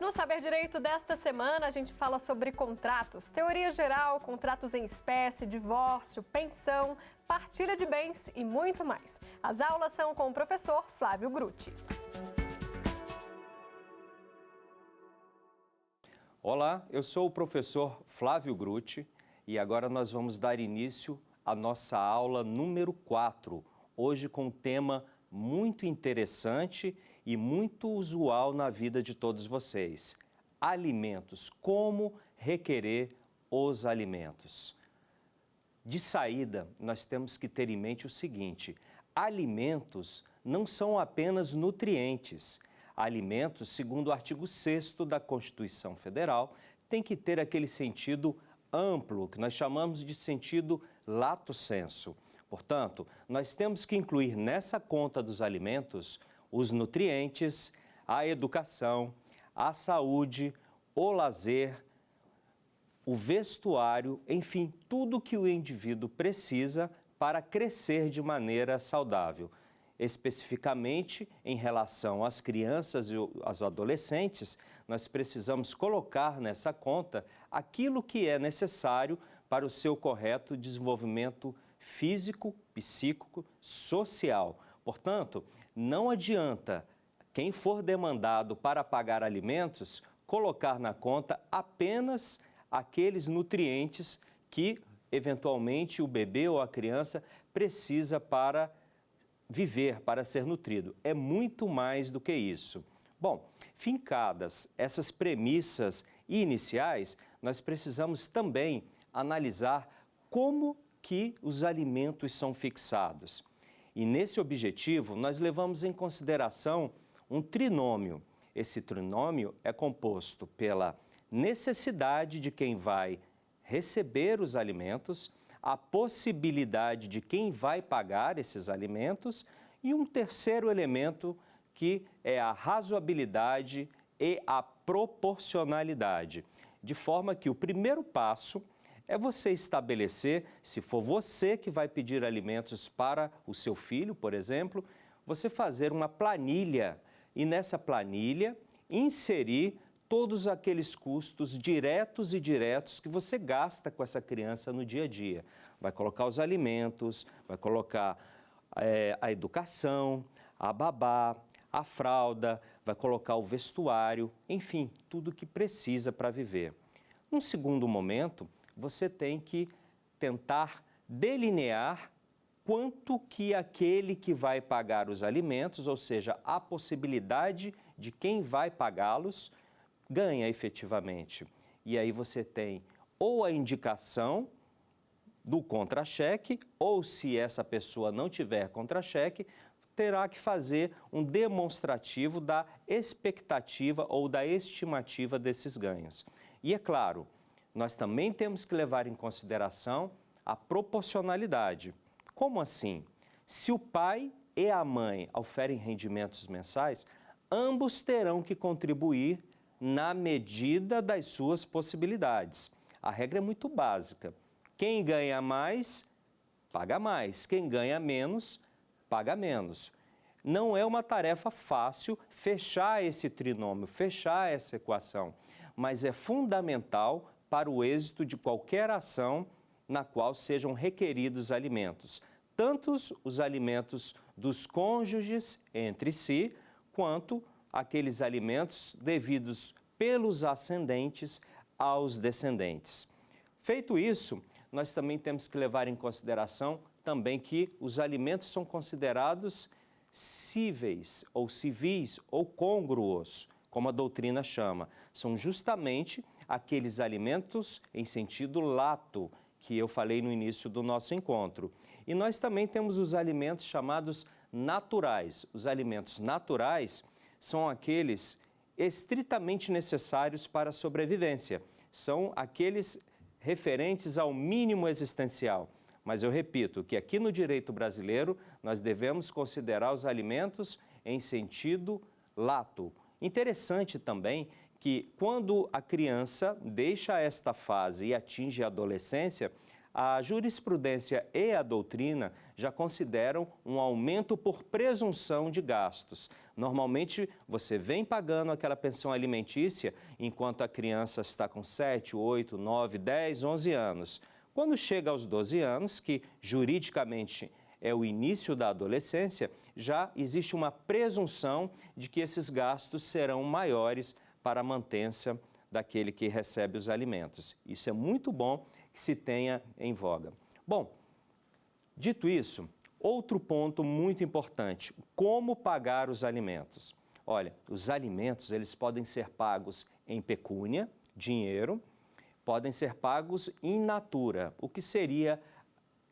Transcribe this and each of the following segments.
No Saber Direito desta semana, a gente fala sobre contratos, teoria geral, contratos em espécie, divórcio, pensão, partilha de bens e muito mais. As aulas são com o professor Flávio Grutti. Olá, eu sou o professor Flávio Grutti e agora nós vamos dar início à nossa aula número 4, hoje com um tema muito interessante e muito usual na vida de todos vocês. Alimentos, como requerer os alimentos. De saída, nós temos que ter em mente o seguinte: alimentos não são apenas nutrientes. Alimentos, segundo o artigo 6º da Constituição Federal, tem que ter aquele sentido amplo, que nós chamamos de sentido lato sensu. Portanto, nós temos que incluir nessa conta dos alimentos os nutrientes, a educação, a saúde, o lazer, o vestuário, enfim, tudo que o indivíduo precisa para crescer de maneira saudável. Especificamente, em relação às crianças e aos adolescentes, nós precisamos colocar nessa conta aquilo que é necessário para o seu correto desenvolvimento físico, psíquico, social. Portanto, não adianta quem for demandado para pagar alimentos colocar na conta apenas aqueles nutrientes que, eventualmente, o bebê ou a criança precisa para viver, para ser nutrido. É muito mais do que isso. Bom, fincadas essas premissas iniciais, nós precisamos também analisar como que os alimentos são fixados. E nesse objetivo, nós levamos em consideração um trinômio. Esse trinômio é composto pela necessidade de quem vai receber os alimentos, a possibilidade de quem vai pagar esses alimentos e um terceiro elemento que é a razoabilidade e a proporcionalidade. De forma que o primeiro passo é você estabelecer, se for você que vai pedir alimentos para o seu filho, por exemplo, você fazer uma planilha e nessa planilha inserir todos aqueles custos diretos e indiretos que você gasta com essa criança no dia a dia. Vai colocar os alimentos, vai colocar a educação, a babá, a fralda, vai colocar o vestuário, enfim, tudo que precisa para viver. Num segundo momento, você tem que tentar delinear quanto que aquele que vai pagar os alimentos, ou seja, a possibilidade de quem vai pagá-los, ganha efetivamente. E aí você tem ou a indicação do contra-cheque, ou se essa pessoa não tiver contra-cheque, terá que fazer um demonstrativo da expectativa ou da estimativa desses ganhos. E é claro, nós também temos que levar em consideração a proporcionalidade. Como assim? Se o pai e a mãe oferem rendimentos mensais, ambos terão que contribuir na medida das suas possibilidades. A regra é muito básica. Quem ganha mais, paga mais. Quem ganha menos, paga menos. Não é uma tarefa fácil fechar esse trinômio, fechar essa equação, mas é fundamental para o êxito de qualquer ação na qual sejam requeridos alimentos, tanto os alimentos dos cônjuges entre si, quanto aqueles alimentos devidos pelos ascendentes aos descendentes. Feito isso, nós também temos que levar em consideração também que os alimentos são considerados cíveis ou civis ou côngruos, como a doutrina chama. São justamente aqueles alimentos em sentido lato, que eu falei no início do nosso encontro. E nós também temos os alimentos chamados naturais. Os alimentos naturais são aqueles estritamente necessários para a sobrevivência. São aqueles referentes ao mínimo existencial. Mas eu repito que aqui no direito brasileiro nós devemos considerar os alimentos em sentido lato. Interessante também que quando a criança deixa esta fase e atinge a adolescência, a jurisprudência e a doutrina já consideram um aumento por presunção de gastos. Normalmente, você vem pagando aquela pensão alimentícia enquanto a criança está com 7, 8, 9, 10, 11 anos. Quando chega aos 12 anos, que juridicamente é o início da adolescência, já existe uma presunção de que esses gastos serão maiores para a mantença daquele que recebe os alimentos. Isso é muito bom que se tenha em voga. Bom, dito isso, outro ponto muito importante, como pagar os alimentos? Olha, os alimentos eles podem ser pagos em pecúnia, dinheiro, podem ser pagos in natura. O que seria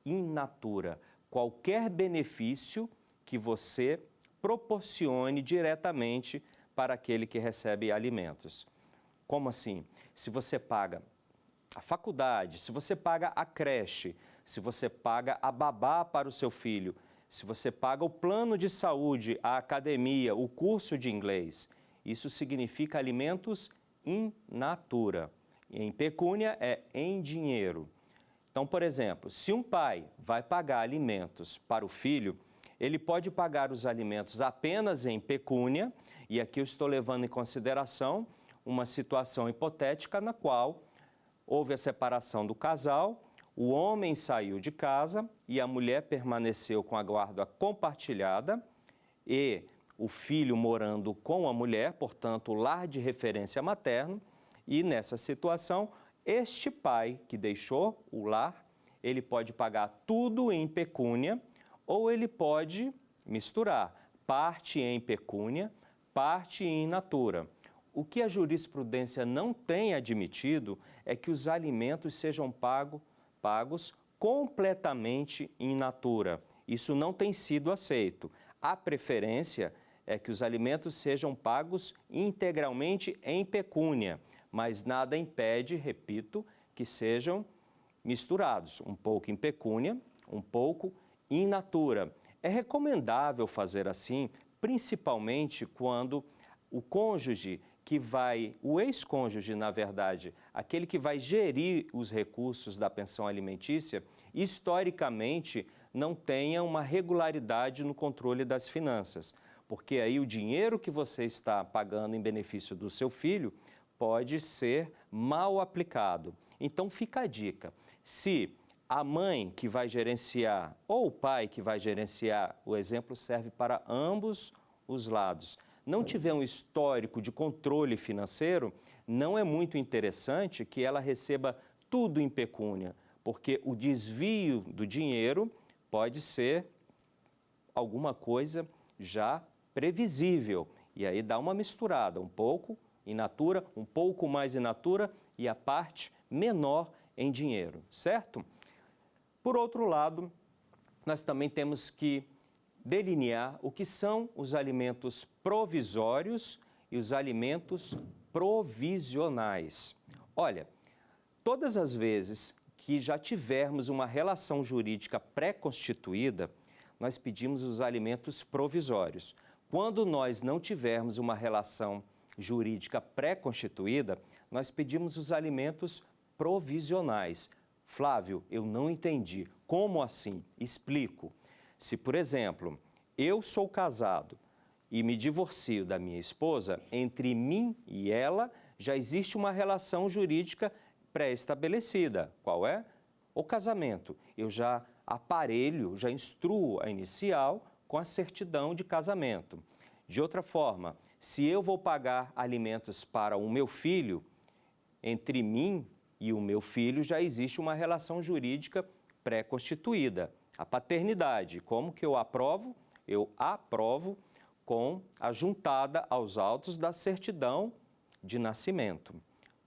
in natura? Qualquer benefício que você proporcione diretamente para aquele que recebe alimentos. Como assim? Se você paga a faculdade, se você paga a creche, se você paga a babá para o seu filho, se você paga o plano de saúde, a academia, o curso de inglês, isso significa alimentos in natura. Em pecúnia é em dinheiro. Então, por exemplo, se um pai vai pagar alimentos para o filho, ele pode pagar os alimentos apenas em pecúnia, e aqui eu estou levando em consideração uma situação hipotética na qual houve a separação do casal, o homem saiu de casa e a mulher permaneceu com a guarda compartilhada e o filho morando com a mulher, portanto, o lar de referência materno, e nessa situação, este pai que deixou o lar, ele pode pagar tudo em pecúnia ou ele pode misturar parte em pecúnia, parte in natura. O que a jurisprudência não tem admitido é que os alimentos sejam pagos completamente in natura. Isso não tem sido aceito. A preferência é que os alimentos sejam pagos integralmente em pecúnia, mas nada impede, repito, que sejam misturados, um pouco em pecúnia, um pouco in natura. É recomendável fazer assim, principalmente quando o cônjuge o ex-cônjuge, na verdade, aquele que vai gerir os recursos da pensão alimentícia, historicamente não tenha uma regularidade no controle das finanças, porque aí o dinheiro que você está pagando em benefício do seu filho pode ser mal aplicado. Então fica a dica, se a mãe que vai gerenciar ou o pai que vai gerenciar, o exemplo serve para ambos os lados, não tiver um histórico de controle financeiro, não é muito interessante que ela receba tudo em pecúnia, porque o desvio do dinheiro pode ser alguma coisa já previsível. E aí dá uma misturada, um pouco in natura, um pouco mais in natura e a parte menor em dinheiro, certo? Por outro lado, nós também temos que delinear o que são os alimentos provisórios e os alimentos provisionais. Olha, todas as vezes que já tivermos uma relação jurídica pré-constituída, nós pedimos os alimentos provisórios. Quando nós não tivermos uma relação jurídica pré-constituída, nós pedimos os alimentos provisionais. Flávio, eu não entendi. Como assim? Explico. Se, por exemplo, eu sou casado e me divorcio da minha esposa, entre mim e ela já existe uma relação jurídica pré-estabelecida. Qual é? O casamento. Eu já aparelho, já instruo a inicial com a certidão de casamento. De outra forma, se eu vou pagar alimentos para o meu filho, entre mim e o meu filho já existe uma relação jurídica pré-constituída. A paternidade, como que eu aprovo? Eu aprovo com a juntada aos autos da certidão de nascimento.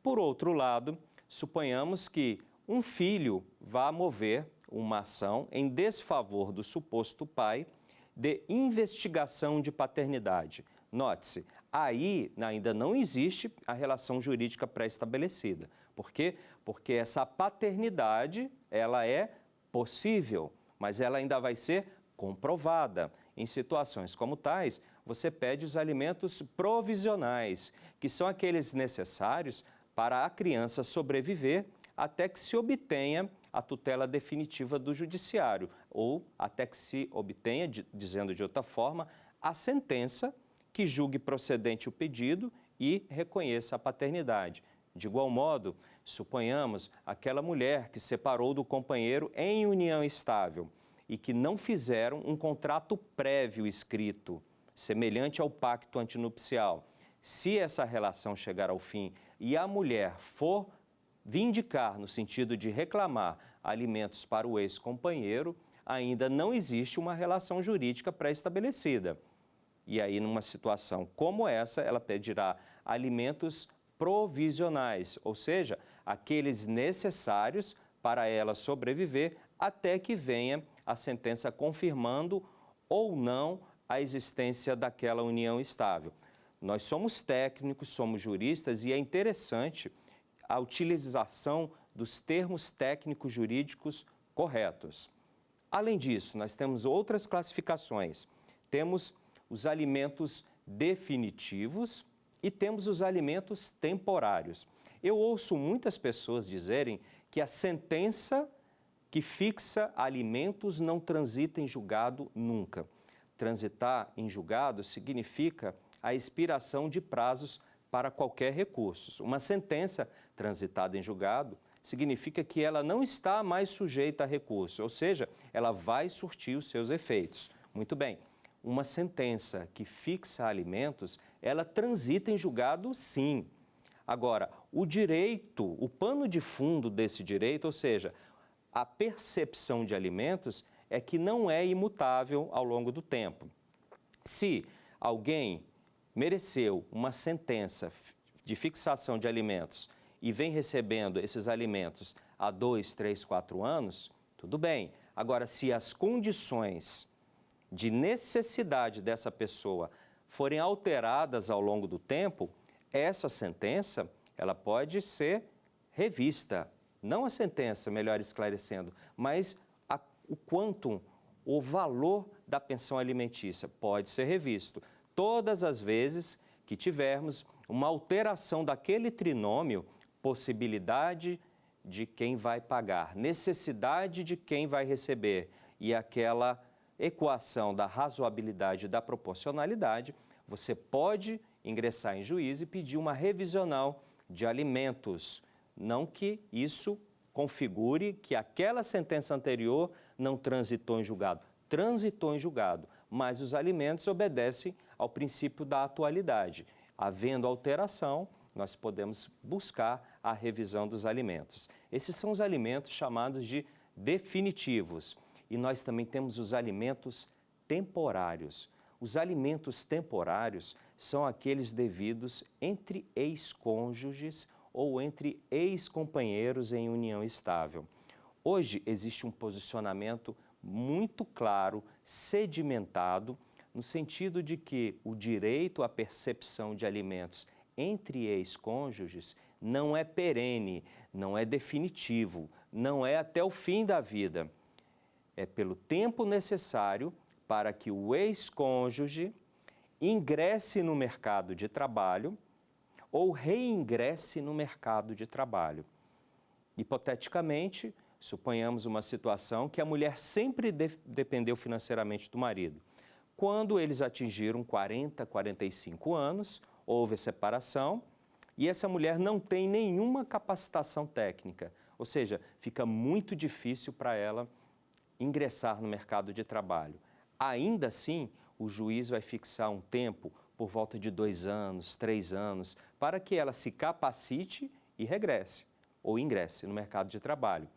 Por outro lado, suponhamos que um filho vá mover uma ação em desfavor do suposto pai de investigação de paternidade. Note-se, aí ainda não existe a relação jurídica pré-estabelecida. Por quê? Porque essa paternidade, ela é possível, mas ela ainda vai ser comprovada. Em situações como tais, você pede os alimentos provisionais, que são aqueles necessários para a criança sobreviver até que se obtenha a tutela definitiva do judiciário, ou até que se obtenha, dizendo de outra forma, a sentença que julgue procedente o pedido e reconheça a paternidade. De igual modo, suponhamos aquela mulher que separou do companheiro em união estável e que não fizeram um contrato prévio escrito, semelhante ao pacto antinupcial. Se essa relação chegar ao fim e a mulher for vindicar no sentido de reclamar alimentos para o ex-companheiro, ainda não existe uma relação jurídica pré-estabelecida. E aí, numa situação como essa, ela pedirá alimentos provisionais, ou seja, aqueles necessários para ela sobreviver até que venha a sentença confirmando ou não a existência daquela união estável. Nós somos técnicos, somos juristas e é interessante a utilização dos termos técnicos jurídicos corretos. Além disso, nós temos outras classificações. Temos os alimentos definitivos e temos os alimentos temporários. Eu ouço muitas pessoas dizerem que a sentença que fixa alimentos não transita em julgado nunca. Transitar em julgado significa a expiração de prazos para qualquer recurso. Uma sentença transitada em julgado significa que ela não está mais sujeita a recurso, ou seja, ela vai surtir os seus efeitos. Muito bem, uma sentença que fixa alimentos, ela transita em julgado sim. Agora, o direito, o pano de fundo desse direito, ou seja, a percepção de alimentos é que não é imutável ao longo do tempo. Se alguém mereceu uma sentença de fixação de alimentos e vem recebendo esses alimentos há 2, 3, 4 anos, tudo bem. Agora, se as condições de necessidade dessa pessoa forem alteradas ao longo do tempo, essa sentença ela pode ser revista. Não a sentença, melhor esclarecendo, mas o quantum, o valor da pensão alimentícia pode ser revisto. Todas as vezes que tivermos uma alteração daquele trinômio, possibilidade de quem vai pagar, necessidade de quem vai receber e aquela equação da razoabilidade e da proporcionalidade, você pode ingressar em juízo e pedir uma revisional de alimentos. Não que isso configure que aquela sentença anterior não transitou em julgado. Transitou em julgado, mas os alimentos obedecem ao princípio da atualidade. Havendo alteração, nós podemos buscar a revisão dos alimentos. Esses são os alimentos chamados de definitivos. E nós também temos os alimentos temporários. Os alimentos temporários são aqueles devidos entre ex-cônjuges ou entre ex-companheiros em união estável. Hoje existe um posicionamento muito claro, sedimentado, no sentido de que o direito à percepção de alimentos entre ex-cônjuges não é perene, não é definitivo, não é até o fim da vida. É pelo tempo necessário para que o ex-cônjuge ingresse no mercado de trabalho ou reingresse no mercado de trabalho. Hipoteticamente, suponhamos uma situação que a mulher sempre dependeu financeiramente do marido. Quando eles atingiram 40, 45 anos, houve a separação e essa mulher não tem nenhuma capacitação técnica, ou seja, fica muito difícil para ela ingressar no mercado de trabalho. Ainda assim, o juiz vai fixar um tempo por volta de 2 anos, 3 anos, para que ela se capacite e regresse ou ingresse no mercado de trabalho.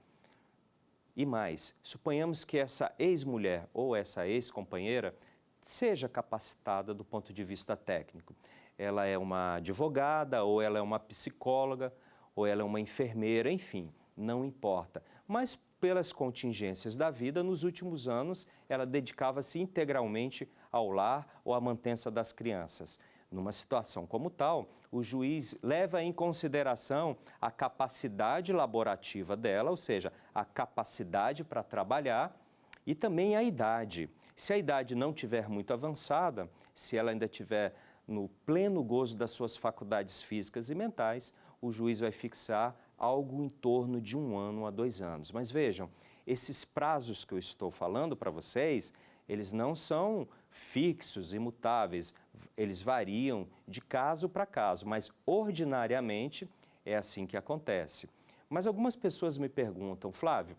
E mais, suponhamos que essa ex-mulher ou essa ex-companheira seja capacitada do ponto de vista técnico. Ela é uma advogada, ou ela é uma psicóloga, ou ela é uma enfermeira, enfim, não importa. Mas pelas contingências da vida, nos últimos anos, ela dedicava-se integralmente ao lar ou à mantença das crianças. Numa situação como tal, o juiz leva em consideração a capacidade laborativa dela, ou seja, a capacidade para trabalhar e também a idade. Se a idade não tiver muito avançada, se ela ainda estiver no pleno gozo das suas faculdades físicas e mentais, o juiz vai fixar algo em torno de 1 ano a 2 anos. Mas vejam, esses prazos que eu estou falando para vocês, eles não são fixos, imutáveis, eles variam de caso para caso, mas ordinariamente é assim que acontece. Mas algumas pessoas me perguntam, Flávio,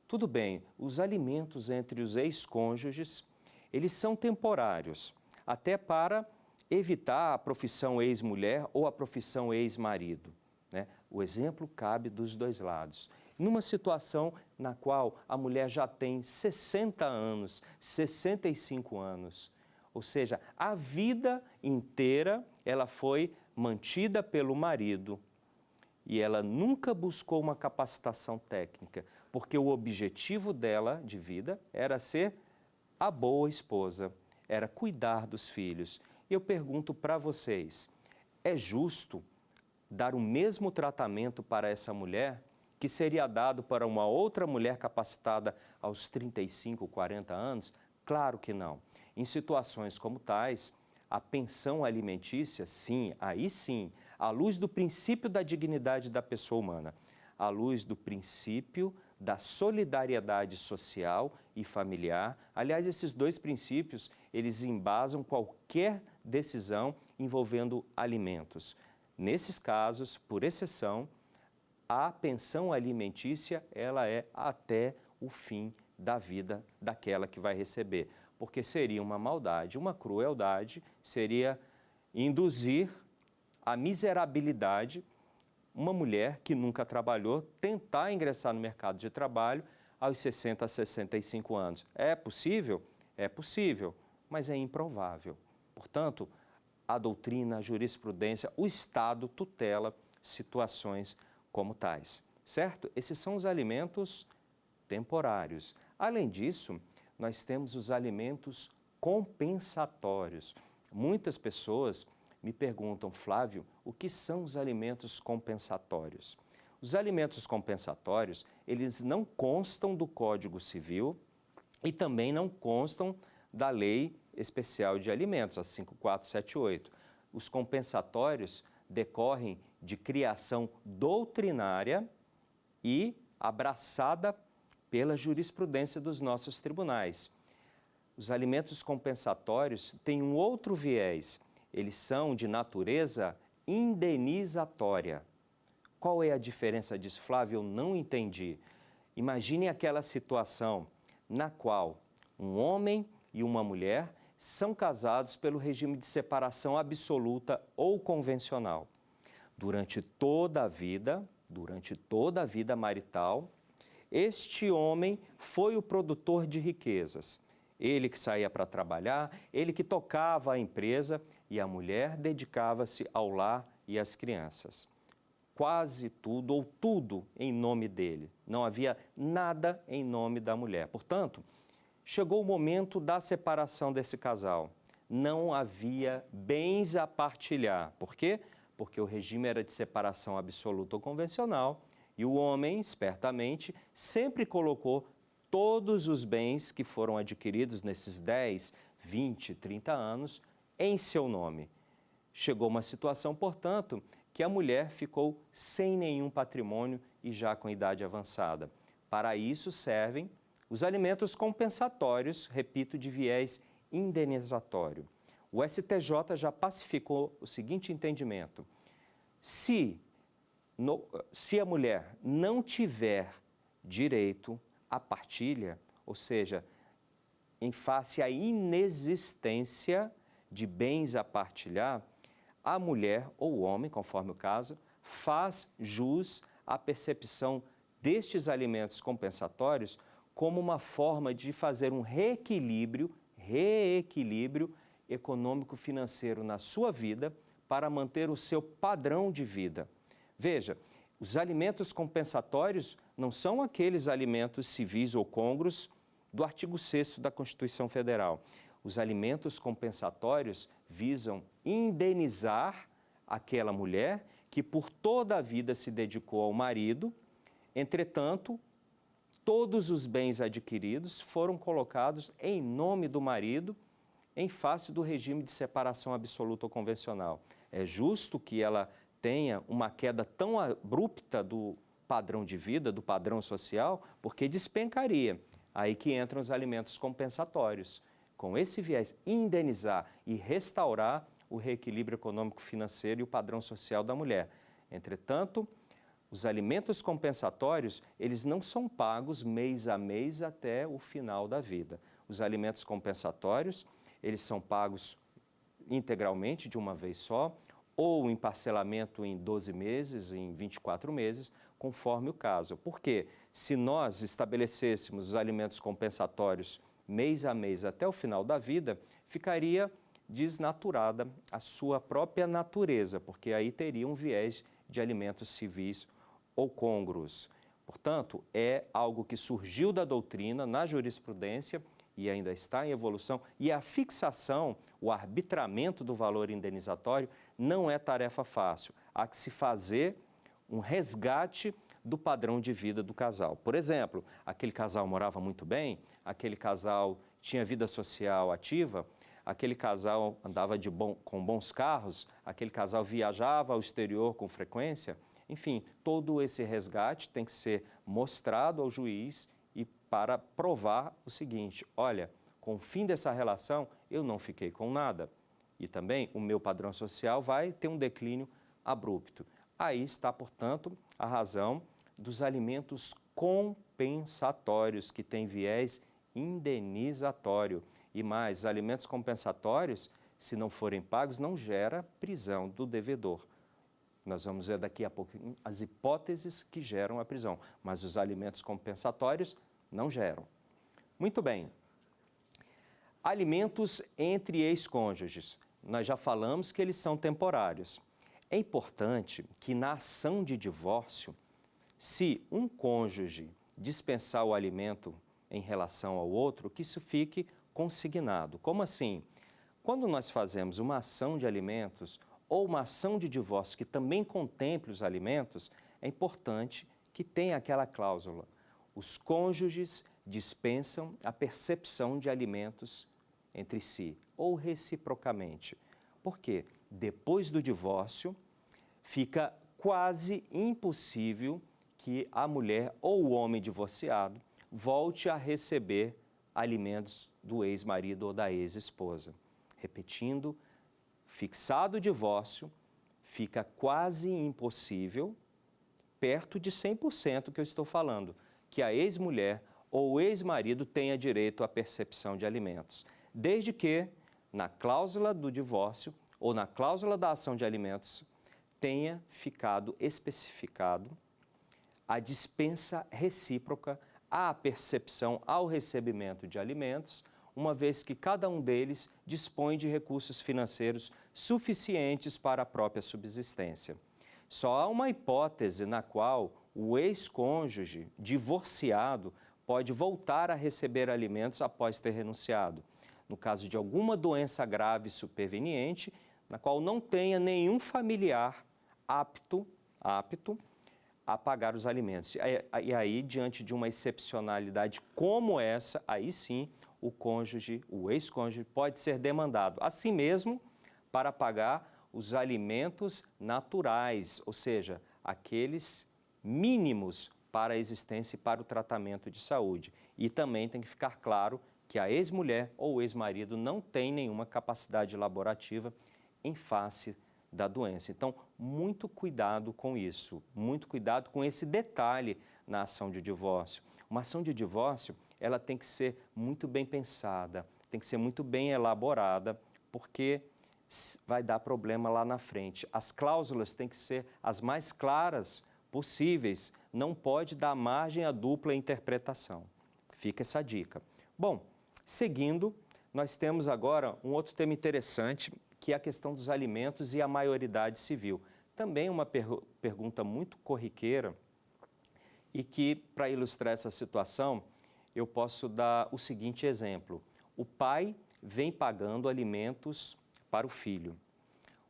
tudo bem, os alimentos entre os ex-cônjuges, eles são temporários, até para evitar a profissão ex-mulher ou a profissão ex-marido, né? O exemplo cabe dos dois lados. Numa situação na qual a mulher já tem 60 anos, 65 anos, ou seja, a vida inteira ela foi mantida pelo marido e ela nunca buscou uma capacitação técnica, porque o objetivo dela de vida era ser a boa esposa, era cuidar dos filhos. E eu pergunto para vocês, é justo dar o mesmo tratamento para essa mulher que seria dado para uma outra mulher capacitada aos 35, 40 anos? Claro que não. Em situações como tais, a pensão alimentícia, sim, aí sim, à luz do princípio da dignidade da pessoa humana, à luz do princípio da solidariedade social e familiar. Aliás, esses dois princípios, eles embasam qualquer decisão envolvendo alimentos. Nesses casos, por exceção, a pensão alimentícia, ela é até o fim da vida daquela que vai receber, porque seria uma maldade, uma crueldade, seria induzir a miserabilidade uma mulher que nunca trabalhou tentar ingressar no mercado de trabalho aos 60 a 65 anos. É possível? É possível, mas é improvável. Portanto, a doutrina, a jurisprudência, o Estado tutela situações como tais, certo? Esses são os alimentos temporários. Além disso, nós temos os alimentos compensatórios. Muitas pessoas me perguntam, Flávio, o que são os alimentos compensatórios? Os alimentos compensatórios, eles não constam do Código Civil e também não constam da Lei Especial de Alimentos, a 5478. Os compensatórios decorrem de criação doutrinária e abraçada pela jurisprudência dos nossos tribunais. Os alimentos compensatórios têm um outro viés, eles são de natureza indenizatória. Qual é a diferença disso, Flávio? Eu não entendi. Imagine aquela situação na qual um homem e uma mulher são casados pelo regime de separação absoluta ou convencional. Durante toda a vida marital, este homem foi o produtor de riquezas. Ele que saía para trabalhar, ele que tocava a empresa e a mulher dedicava-se ao lar e às crianças. Quase tudo ou tudo em nome dele. Não havia nada em nome da mulher. Portanto, chegou o momento da separação desse casal. Não havia bens a partilhar. Por quê? Porque o regime era de separação absoluta ou convencional e o homem, espertamente, sempre colocou todos os bens que foram adquiridos nesses 10, 20, 30 anos em seu nome. Chegou uma situação, portanto, que a mulher ficou sem nenhum patrimônio e já com idade avançada. Para isso servem os alimentos compensatórios, repito, de viés indenizatório. O STJ já pacificou o seguinte entendimento: se a mulher não tiver direito à partilha, ou seja, em face à inexistência de bens a partilhar, a mulher ou o homem, conforme o caso, faz jus à percepção destes alimentos compensatórios como uma forma de fazer um reequilíbrio econômico-financeiro na sua vida para manter o seu padrão de vida. Veja, os alimentos compensatórios não são aqueles alimentos civis ou côngruos do artigo 6º da Constituição Federal. Os alimentos compensatórios visam indenizar aquela mulher que por toda a vida se dedicou ao marido, entretanto, todos os bens adquiridos foram colocados em nome do marido em face do regime de separação absoluta ou convencional. É justo que ela tenha uma queda tão abrupta do padrão de vida, do padrão social, porque despencaria. Aí que entram os alimentos compensatórios. Com esse viés, indenizar e restaurar o reequilíbrio econômico-financeiro e o padrão social da mulher. Entretanto, os alimentos compensatórios, eles não são pagos mês a mês até o final da vida. Os alimentos compensatórios, eles são pagos integralmente de uma vez só, ou em parcelamento em 12 meses, em 24 meses, conforme o caso. Porque se nós estabelecêssemos os alimentos compensatórios mês a mês até o final da vida, ficaria desnaturada a sua própria natureza, porque aí teria um viés de alimentos civis ou côngruos. Portanto, é algo que surgiu da doutrina, na jurisprudência, e ainda está em evolução, e a fixação, o arbitramento do valor indenizatório não é tarefa fácil. Há que se fazer um resgate do padrão de vida do casal. Por exemplo, aquele casal morava muito bem, aquele casal tinha vida social ativa, aquele casal andava com bons carros, aquele casal viajava ao exterior com frequência. Enfim, todo esse resgate tem que ser mostrado ao juiz e para provar o seguinte: olha, com o fim dessa relação, eu não fiquei com nada. E também o meu padrão social vai ter um declínio abrupto. Aí está, portanto, a razão dos alimentos compensatórios, que tem viés indenizatório. E mais, os alimentos compensatórios, se não forem pagos, não gera prisão do devedor. Nós vamos ver daqui a pouco as hipóteses que geram a prisão, mas os alimentos compensatórios não geram. Muito bem. Alimentos entre ex-cônjuges. Nós já falamos que eles são temporários. É importante que na ação de divórcio, se um cônjuge dispensar o alimento em relação ao outro, que isso fique consignado. Como assim? Quando nós fazemos uma ação de alimentos ou uma ação de divórcio que também contemple os alimentos, é importante que tenha aquela cláusula. Os cônjuges dispensam a percepção de alimentos entre si, ou reciprocamente. Por quê? Depois do divórcio, fica quase impossível que a mulher ou o homem divorciado volte a receber alimentos do ex-marido ou da ex-esposa. Repetindo, fixado o divórcio, fica quase impossível, perto de 100% que eu estou falando, que a ex-mulher ou o ex-marido tenha direito à percepção de alimentos, desde que, na cláusula do divórcio ou na cláusula da ação de alimentos, tenha ficado especificado a dispensa recíproca à percepção ao recebimento de alimentos, uma vez que cada um deles dispõe de recursos financeiros suficientes para a própria subsistência. Só há uma hipótese na qual o ex-cônjuge divorciado pode voltar a receber alimentos após ter renunciado, no caso de alguma doença grave superveniente, na qual não tenha nenhum familiar apto a pagar os alimentos. E aí, diante de uma excepcionalidade como essa, aí sim, o ex-cônjuge pode ser demandado a si mesmo para pagar os alimentos naturais, ou seja, aqueles mínimos para a existência e para o tratamento de saúde. E também tem que ficar claro que a ex-mulher ou o ex-marido não tem nenhuma capacidade laborativa em face da doença. Então, muito cuidado com isso, muito cuidado com esse detalhe na ação de divórcio. Uma ação de divórcio, ela tem que ser muito bem pensada, tem que ser muito bem elaborada, porque vai dar problema lá na frente. As cláusulas têm que ser as mais claras possíveis, não pode dar margem à dupla interpretação. Fica essa dica. Bom, seguindo, nós temos agora um outro tema interessante, que é a questão dos alimentos e a maioridade civil. Também uma pergunta muito corriqueira e que, para ilustrar essa situação, eu posso dar o seguinte exemplo. O pai vem pagando alimentos para o filho.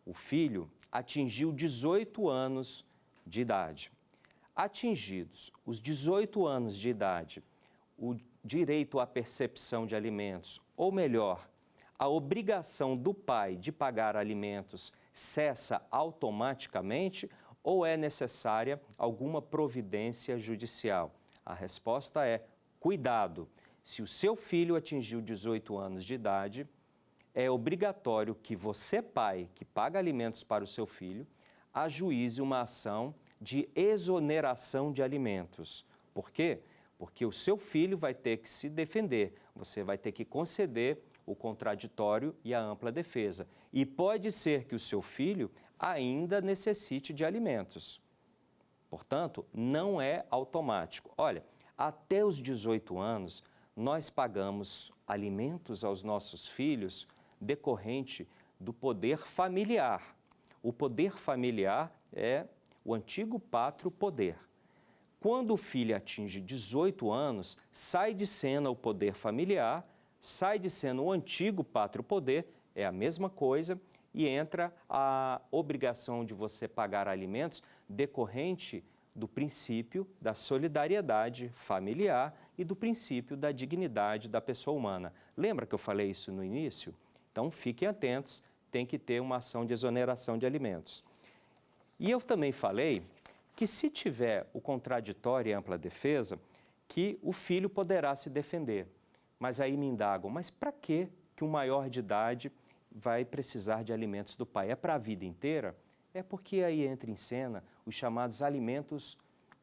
O filho atingiu 18 anos de idade. Atingidos os 18 anos de idade, o direito à percepção de alimentos, ou melhor, a obrigação do pai de pagar alimentos cessa automaticamente ou é necessária alguma providência judicial? A resposta é: cuidado! Se o seu filho atingiu 18 anos de idade, é obrigatório que você, pai, que paga alimentos para o seu filho, ajuize uma ação de exoneração de alimentos. Por quê? Porque o seu filho vai ter que se defender, você vai ter que conceder o contraditório e a ampla defesa. E pode ser que o seu filho ainda necessite de alimentos. Portanto, não é automático. Olha, até os 18 anos, nós pagamos alimentos aos nossos filhos decorrente do poder familiar. O poder familiar é o antigo pátrio poder. Quando o filho atinge 18 anos, sai de cena o poder familiar, sai de cena o antigo pátrio poder, é a mesma coisa, e entra a obrigação de você pagar alimentos decorrente do princípio da solidariedade familiar e do princípio da dignidade da pessoa humana. Lembra que eu falei isso no início? Então, fiquem atentos, tem que ter uma ação de exoneração de alimentos. E eu também falei que se tiver o contraditório e ampla defesa, que o filho poderá se defender. Mas aí me indagam, mas para que um maior de idade vai precisar de alimentos do pai? É para a vida inteira? É porque aí entra em cena os chamados alimentos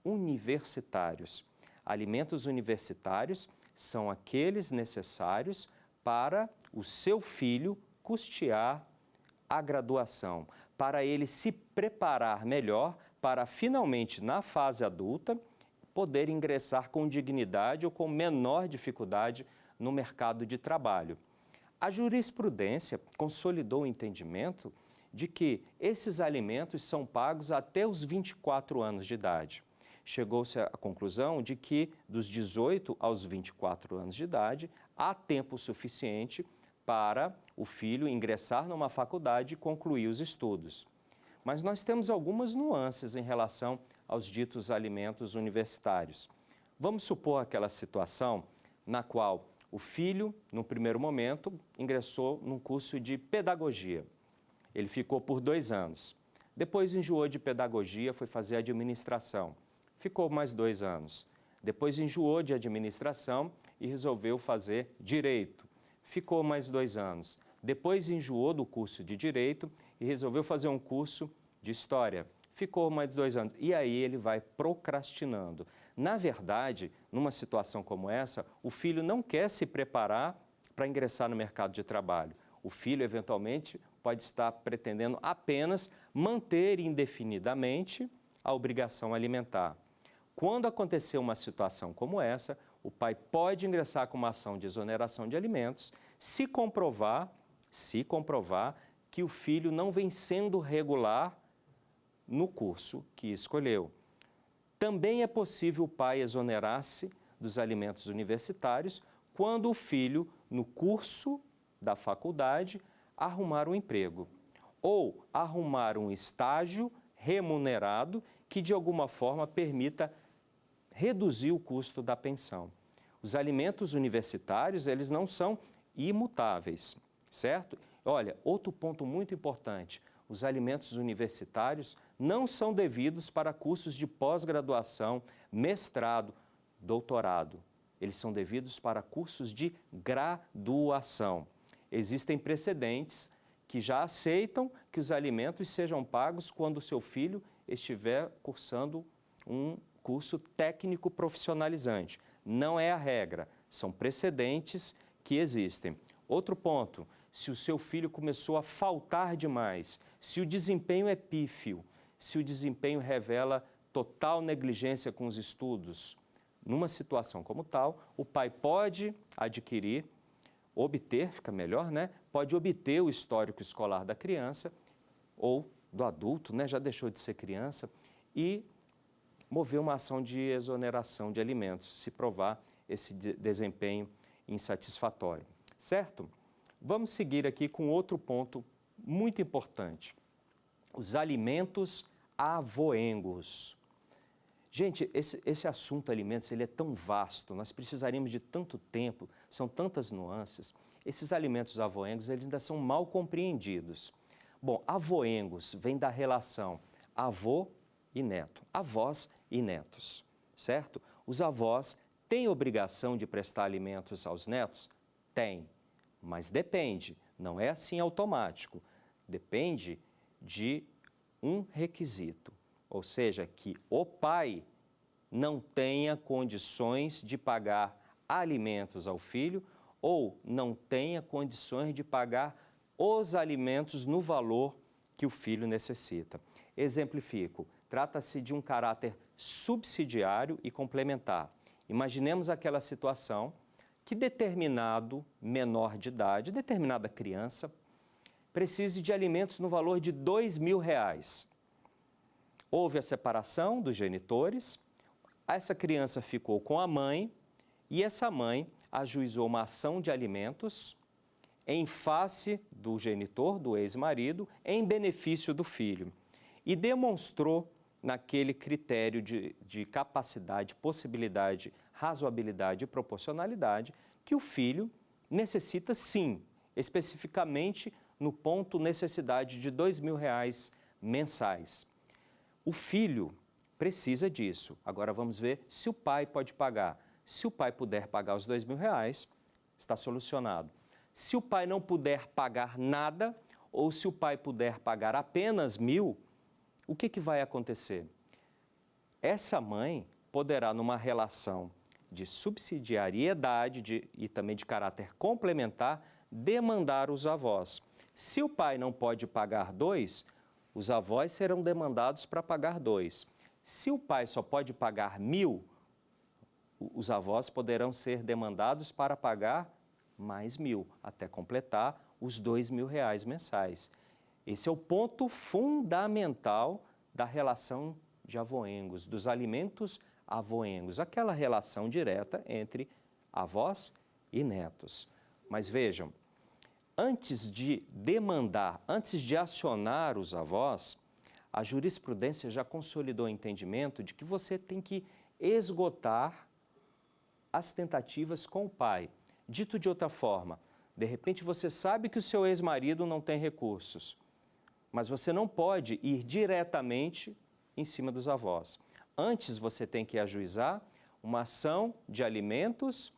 universitários. Alimentos universitários são aqueles necessários para o seu filho custear a graduação, para ele se preparar melhor para finalmente, na fase adulta, poder ingressar com dignidade ou com menor dificuldade no mercado de trabalho. A jurisprudência consolidou o entendimento de que esses alimentos são pagos até os 24 anos de idade. Chegou-se à conclusão de que dos 18 aos 24 anos de idade, há tempo suficiente para o filho ingressar numa faculdade e concluir os estudos. Mas nós temos algumas nuances em relação aos ditos alimentos universitários. Vamos supor aquela situação na qual o filho, no primeiro momento, ingressou num curso de pedagogia. Ele ficou por 2 anos. Depois enjoou de pedagogia, foi fazer administração. Ficou mais 2 anos. Depois enjoou de administração e resolveu fazer direito. Ficou mais 2 anos. Depois enjoou do curso de direito e resolveu fazer um curso de história. Ficou mais 2 anos. E aí ele vai procrastinando. Na verdade, numa situação como essa, o filho não quer se preparar para ingressar no mercado de trabalho. O filho, eventualmente, pode estar pretendendo apenas manter indefinidamente a obrigação alimentar. Quando acontecer uma situação como essa, o pai pode ingressar com uma ação de exoneração de alimentos se comprovar que o filho não vem sendo regular no curso que escolheu. Também é possível o pai exonerar-se dos alimentos universitários quando o filho, no curso da faculdade, arrumar um emprego ou arrumar um estágio remunerado que, de alguma forma, permita reduzir o custo da pensão. Os alimentos universitários, eles não são imutáveis, certo? Olha, outro ponto muito importante, os alimentos universitários não são devidos para cursos de pós-graduação, mestrado, doutorado. Eles são devidos para cursos de graduação. Existem precedentes que já aceitam que os alimentos sejam pagos quando o seu filho estiver cursando um curso técnico profissionalizante. Não é a regra, são precedentes que existem. Outro ponto, se o seu filho começou a faltar demais, se o desempenho é pífio, se o desempenho revela total negligência com os estudos, numa situação como tal, o pai pode obter, fica melhor, né? Pode obter o histórico escolar da criança ou do adulto, né? Já deixou de ser criança, e mover uma ação de exoneração de alimentos, se provar esse desempenho insatisfatório, certo? Vamos seguir aqui com outro ponto muito importante, os alimentos avoengos. Gente, esse assunto alimentos, ele é tão vasto, nós precisaríamos de tanto tempo, são tantas nuances. Esses alimentos avoengos, eles ainda são mal compreendidos. Bom, avoengos vem da relação avô e neto, avós e netos, certo? Os avós têm obrigação de prestar alimentos aos netos? Tem, mas depende, não é assim automático, depende de um requisito, ou seja, que o pai não tenha condições de pagar alimentos ao filho ou não tenha condições de pagar os alimentos no valor que o filho necessita. Exemplifico, trata-se de um caráter subsidiário e complementar. Imaginemos aquela situação que determinado menor de idade, determinada criança, precise de alimentos no valor de R$2.000. Houve a separação dos genitores, essa criança ficou com a mãe e essa mãe ajuizou uma ação de alimentos em face do genitor, do ex-marido, em benefício do filho. E demonstrou naquele critério de capacidade, possibilidade, razoabilidade e proporcionalidade que o filho necessita sim, especificamente no ponto necessidade de R$2.000 mensais. O filho precisa disso. Agora vamos ver se o pai pode pagar. Se o pai puder pagar os R$2.000, está solucionado. Se o pai não puder pagar nada, ou se o pai puder pagar apenas R$1.000, o que vai acontecer? Essa mãe poderá, numa relação de subsidiariedade e também de caráter complementar, demandar os avós. Se o pai não pode pagar 2, os avós serão demandados para pagar 2. Se o pai só pode pagar R$1.000, os avós poderão ser demandados para pagar mais R$1.000, até completar os R$2.000 mensais. Esse é o ponto fundamental da relação de avoengos, dos alimentos avoengos, aquela relação direta entre avós e netos. Mas vejam, antes de demandar, antes de acionar os avós, a jurisprudência já consolidou o entendimento de que você tem que esgotar as tentativas com o pai. Dito de outra forma, de repente você sabe que o seu ex-marido não tem recursos, mas você não pode ir diretamente em cima dos avós. Antes você tem que ajuizar uma ação de alimentos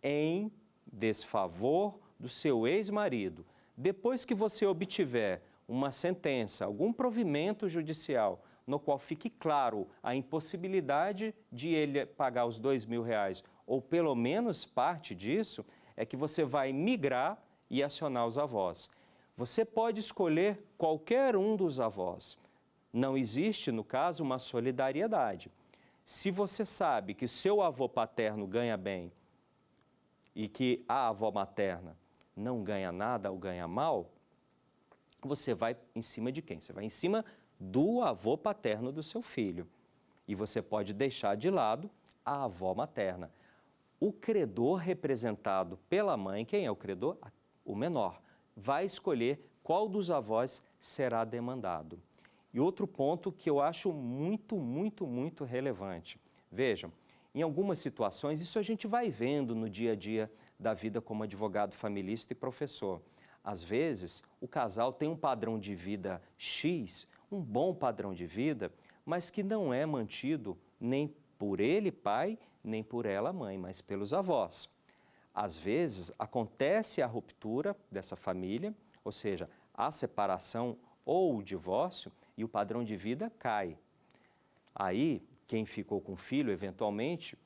em desfavor do seu ex-marido. Depois que você obtiver uma sentença, algum provimento judicial, no qual fique claro a impossibilidade de ele pagar os R$2.000, ou pelo menos parte disso, é que você vai migrar e acionar os avós. Você pode escolher qualquer um dos avós. Não existe, no caso, uma solidariedade. Se você sabe que seu avô paterno ganha bem e que a avó materna não ganha nada ou ganha mal, você vai em cima de quem? Você vai em cima do avô paterno do seu filho. E você pode deixar de lado a avó materna. O credor representado pela mãe, quem é o credor? O menor. Vai escolher qual dos avós será demandado. E outro ponto que eu acho muito relevante. Vejam, em algumas situações, isso a gente vai vendo no dia a dia da vida como advogado familista e professor. Às vezes, o casal tem um padrão de vida X, um bom padrão de vida, mas que não é mantido nem por ele, pai, nem por ela, mãe, mas pelos avós. Às vezes, acontece a ruptura dessa família, ou seja, a separação ou o divórcio, e o padrão de vida cai. Aí, quem ficou com o filho, eventualmente,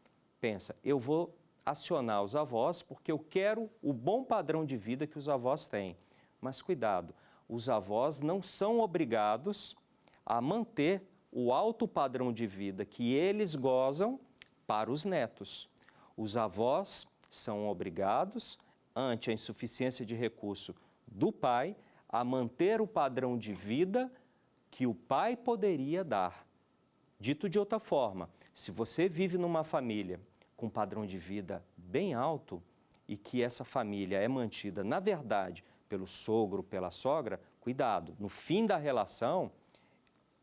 pensa, eu vou acionar os avós porque eu quero o bom padrão de vida que os avós têm. Mas cuidado, os avós não são obrigados a manter o alto padrão de vida que eles gozam para os netos. Os avós são obrigados, ante a insuficiência de recurso do pai, a manter o padrão de vida que o pai poderia dar. Dito de outra forma, se você vive numa família com um padrão de vida bem alto e que essa família é mantida, na verdade, pelo sogro, pela sogra, cuidado, no fim da relação,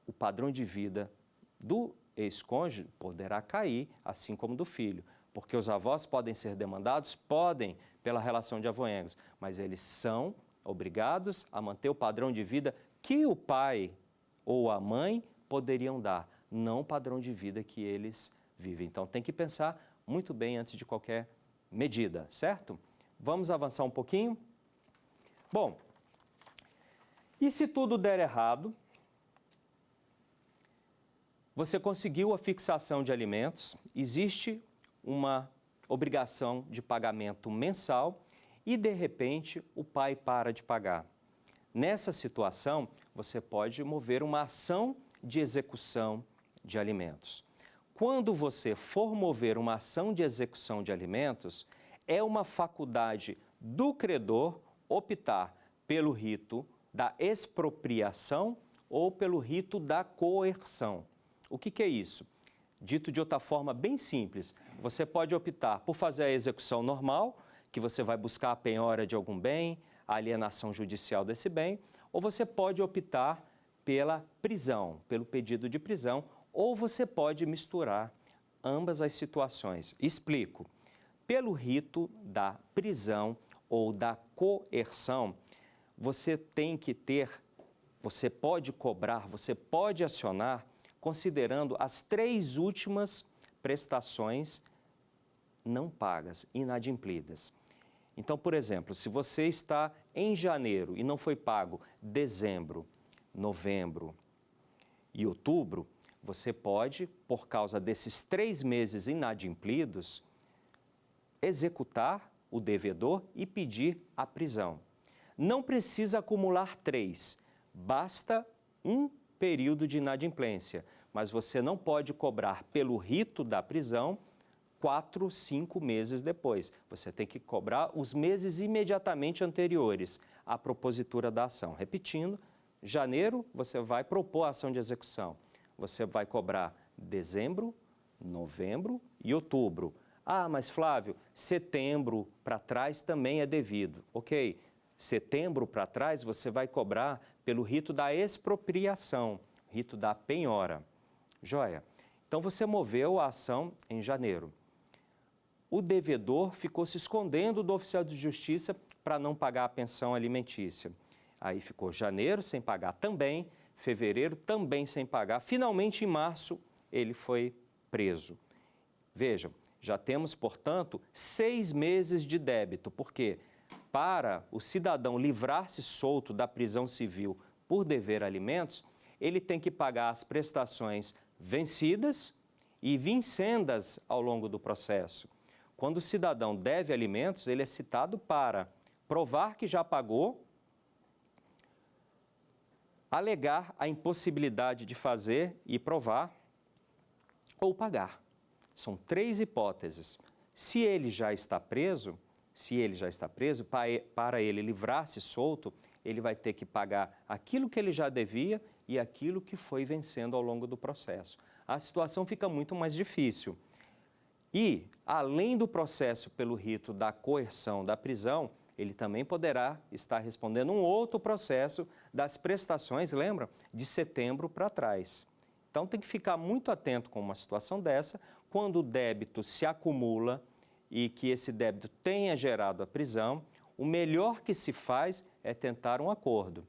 o padrão de vida do ex-cônjuge poderá cair, assim como do filho, porque os avós podem ser demandados? Podem, pela relação de avoengos, mas eles são obrigados a manter o padrão de vida que o pai ou a mãe poderiam dar. não o padrão de vida que eles vivem. Então tem que pensar muito bem antes de qualquer medida, certo? Vamos avançar um pouquinho? Bom, e se tudo der errado, você conseguiu a fixação de alimentos, existe uma obrigação de pagamento mensal e, de repente, o pai para de pagar. Nessa situação, você pode mover uma ação de execução de alimentos. Quando você for mover uma ação de execução de alimentos, é uma faculdade do credor optar pelo rito da expropriação ou pelo rito da coerção. O que é isso? Dito de outra forma bem simples, você pode optar por fazer a execução normal, que você vai buscar a penhora de algum bem, a alienação judicial desse bem, ou você pode optar pela prisão, pelo pedido de prisão, ou você pode misturar ambas as situações. Explico. Pelo rito da prisão ou da coerção, você tem que ter, você pode cobrar, você pode acionar, considerando as 3 últimas prestações não pagas, inadimplidas. Então, por exemplo, se você está em janeiro e não foi pago dezembro, novembro e outubro, você pode, por causa desses 3 meses inadimplidos, executar o devedor e pedir a prisão. Não precisa acumular 3, basta um período de inadimplência, mas você não pode cobrar pelo rito da prisão 4, 5 meses depois. Você tem que cobrar os meses imediatamente anteriores à propositura da ação. Repetindo, janeiro você vai propor a ação de execução. Você vai cobrar dezembro, novembro e outubro. Ah, mas Flávio, setembro para trás também é devido. Ok, setembro para trás você vai cobrar pelo rito da expropriação, rito da penhora. Joia? Então você moveu a ação em janeiro. O devedor ficou se escondendo do oficial de justiça para não pagar a pensão alimentícia. Aí ficou janeiro sem pagar também, fevereiro também sem pagar. Finalmente, em março, ele foi preso. Vejam, já temos, portanto, 6 meses de débito, porque para o cidadão livrar-se solto da prisão civil por dever alimentos, ele tem que pagar as prestações vencidas e vincendas ao longo do processo. Quando o cidadão deve alimentos, ele é citado para provar que já pagou, alegar a impossibilidade de fazer e provar, ou pagar. São 3 hipóteses. Se ele já está preso, para ele livrar-se solto, ele vai ter que pagar aquilo que ele já devia e aquilo que foi vencendo ao longo do processo. A situação fica muito mais difícil. E, além do processo pelo rito da coerção da prisão, ele também poderá estar respondendo um outro processo das prestações, lembra? De setembro para trás. Então tem que ficar muito atento com uma situação dessa, quando o débito se acumula e que esse débito tenha gerado a prisão, o melhor que se faz é tentar um acordo.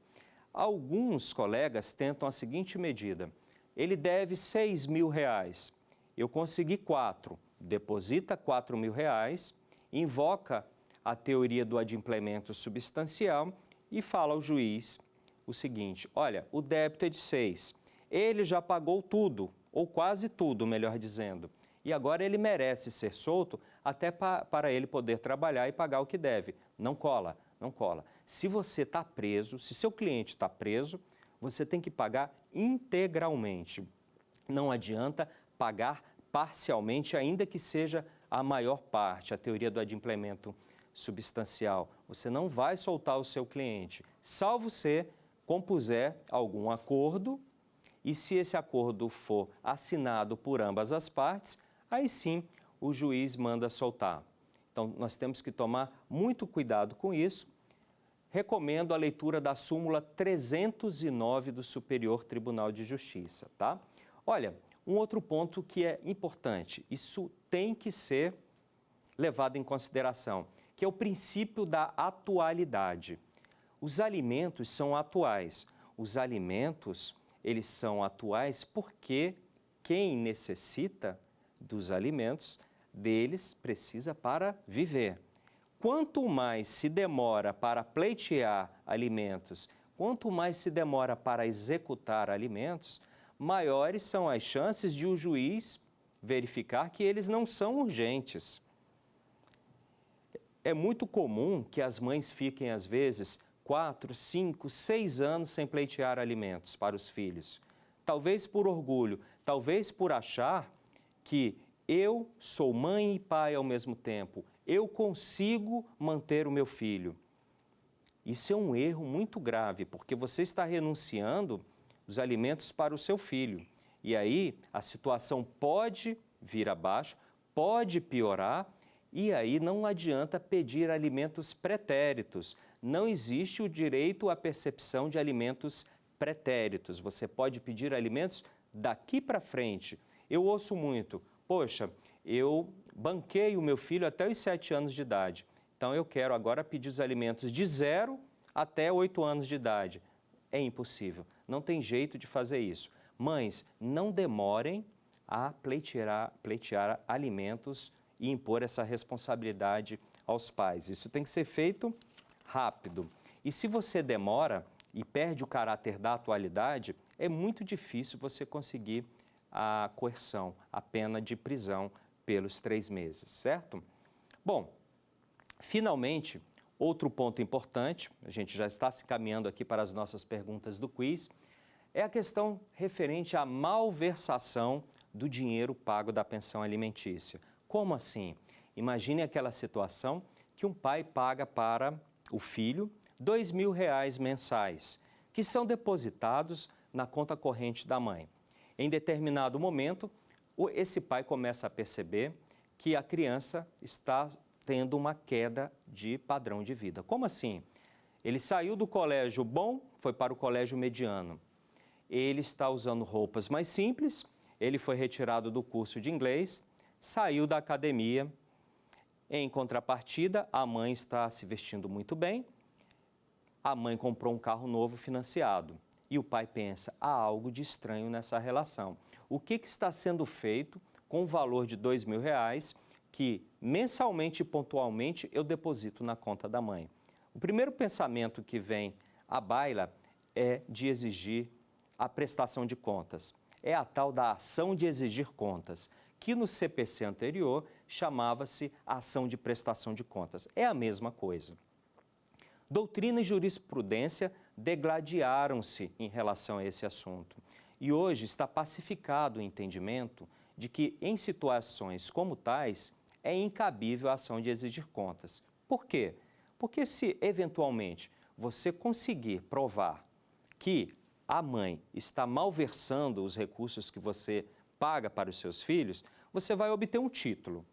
Alguns colegas tentam a seguinte medida: ele deve R$6.000, eu consegui 4, deposita R$4.000, invoca a teoria do adimplemento substancial e fala ao juiz o seguinte: olha, o débito é de 6, ele já pagou tudo, ou quase tudo, melhor dizendo, e agora ele merece ser solto até para ele poder trabalhar e pagar o que deve. Não cola, não cola. Se você está preso, se seu cliente está preso, você tem que pagar integralmente. Não adianta pagar parcialmente, ainda que seja a maior parte, a teoria do adimplemento substancial. Você não vai soltar o seu cliente, salvo se compuser algum acordo, e se esse acordo for assinado por ambas as partes, aí sim o juiz manda soltar. Então, nós temos que tomar muito cuidado com isso. Recomendo a leitura da súmula 309 do Superior Tribunal de Justiça, tá? Olha, um outro ponto que é importante, isso tem que ser levado em consideração, que é o princípio da atualidade. Os alimentos são atuais. Os alimentos, eles são atuais porque quem necessita dos alimentos deles precisa para viver. Quanto mais se demora para pleitear alimentos, quanto mais se demora para executar alimentos, maiores são as chances de o juiz verificar que eles não são urgentes. É muito comum que as mães fiquem, às vezes, 4, 5, 6 anos sem pleitear alimentos para os filhos. Talvez por orgulho, talvez por achar que eu sou mãe e pai ao mesmo tempo, eu consigo manter o meu filho. Isso é um erro muito grave, porque você está renunciando os alimentos para o seu filho. E aí a situação pode vir abaixo, pode piorar, e aí não adianta pedir alimentos pretéritos. Não existe o direito à percepção de alimentos pretéritos. Você pode pedir alimentos daqui para frente. Eu ouço muito, poxa, eu banquei o meu filho até os 7 anos de idade, então eu quero agora pedir os alimentos de 0 até 8 anos de idade. É impossível, não tem jeito de fazer isso. Mães, não demorem a pleitear alimentos e impor essa responsabilidade aos pais. Isso tem que ser feito rápido. E se você demora e perde o caráter da atualidade, é muito difícil você conseguir a coerção, a pena de prisão pelos 3 meses, certo? Bom, finalmente, outro ponto importante, a gente já está se caminhando aqui para as nossas perguntas do quiz, é a questão referente à malversação do dinheiro pago da pensão alimentícia. Como assim? Imagine aquela situação que um pai paga para o filho R$ 2.000 mensais, que são depositados na conta corrente da mãe. Em determinado momento, esse pai começa a perceber que a criança está tendo uma queda de padrão de vida. Como assim? Ele saiu do colégio bom, foi para o colégio mediano. Ele está usando roupas mais simples, ele foi retirado do curso de inglês, saiu da academia. Em contrapartida, a mãe está se vestindo muito bem, a mãe comprou um carro novo financiado. E o pai pensa, há algo de estranho nessa relação. O que está sendo feito com o valor de R$ 2.000 que mensalmente e pontualmente eu deposito na conta da mãe? O primeiro pensamento que vem à baila é de exigir a prestação de contas. É a tal da ação de exigir contas, que no CPC anterior chamava-se ação de prestação de contas. É a mesma coisa. Doutrina e jurisprudência degladiaram-se em relação a esse assunto. E hoje está pacificado o entendimento de que, em situações como tais, é incabível a ação de exigir contas. Por quê? Porque se, eventualmente, você conseguir provar que a mãe está malversando os recursos que você paga para os seus filhos, você vai obter um título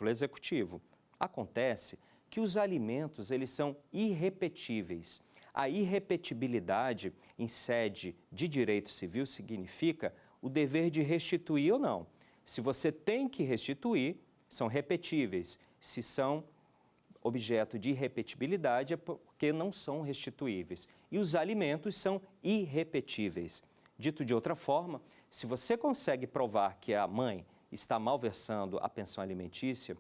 executivo. Acontece que os alimentos, eles são irrepetíveis. A irrepetibilidade em sede de direito civil significa o dever de restituir ou não. Se você tem que restituir, são repetíveis. Se são objeto de irrepetibilidade, é porque não são restituíveis. E os alimentos são irrepetíveis. Dito de outra forma, se você consegue provar que a mãe está malversando a pensão alimentícia,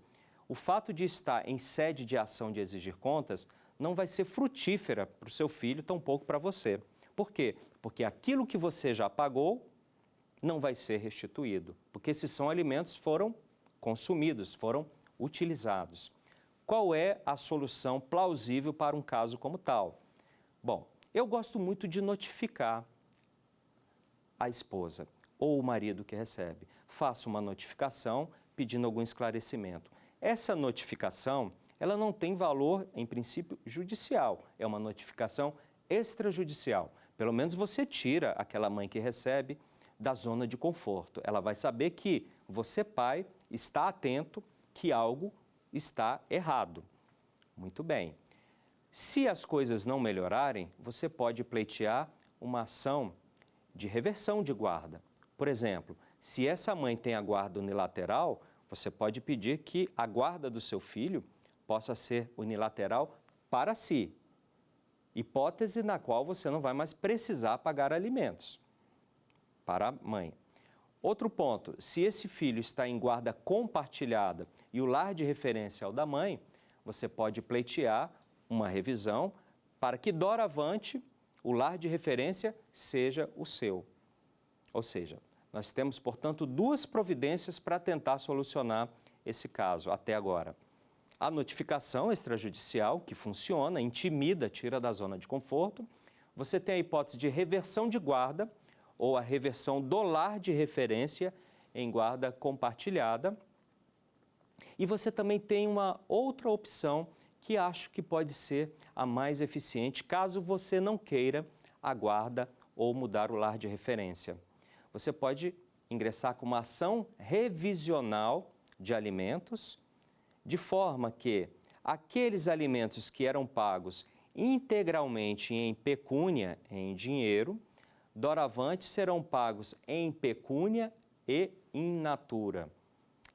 o fato de estar em sede de ação de exigir contas não vai ser frutífera para o seu filho, tampouco para você. Por quê? Porque aquilo que você já pagou não vai ser restituído, porque esses são alimentos foram consumidos, foram utilizados. Qual é a solução plausível para um caso como tal? Bom, eu gosto muito de notificar a esposa ou o marido que recebe. Faço uma notificação pedindo algum esclarecimento. Essa notificação, ela não tem valor, em princípio, judicial. É uma notificação extrajudicial. Pelo menos você tira aquela mãe que recebe da zona de conforto. Ela vai saber que você, pai, está atento que algo está errado. Muito bem. Se as coisas não melhorarem, você pode pleitear uma ação de reversão de guarda. Por exemplo, se essa mãe tem a guarda unilateral, você pode pedir que a guarda do seu filho possa ser unilateral para si. Hipótese na qual você não vai mais precisar pagar alimentos para a mãe. Outro ponto, se esse filho está em guarda compartilhada e o lar de referência é o da mãe, você pode pleitear uma revisão para que, doravante, o lar de referência seja o seu. Ou seja, nós temos, portanto, duas providências para tentar solucionar esse caso até agora. A notificação extrajudicial, que funciona, intimida, tira da zona de conforto. Você tem a hipótese de reversão de guarda ou a reversão do lar de referência em guarda compartilhada. E você também tem uma outra opção que acho que pode ser a mais eficiente, caso você não queira a guarda ou mudar o lar de referência. Você pode ingressar com uma ação revisional de alimentos, de forma que aqueles alimentos que eram pagos integralmente em pecúnia, em dinheiro, doravante serão pagos em pecúnia e in natura.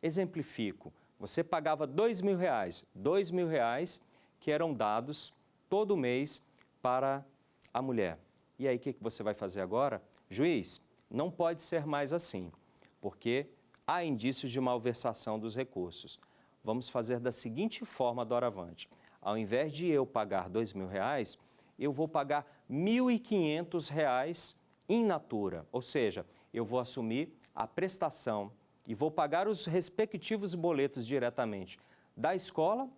Exemplifico, você pagava R$2.000 que eram dados todo mês para a mulher. E aí o que você vai fazer agora? Juiz, não pode ser mais assim, porque há indícios de malversação dos recursos. Vamos fazer da seguinte forma doravante. Ao invés de eu pagar R$2.000, eu vou pagar R$1.500 in natura, ou seja, eu vou assumir a prestação e vou pagar os respectivos boletos diretamente da escola,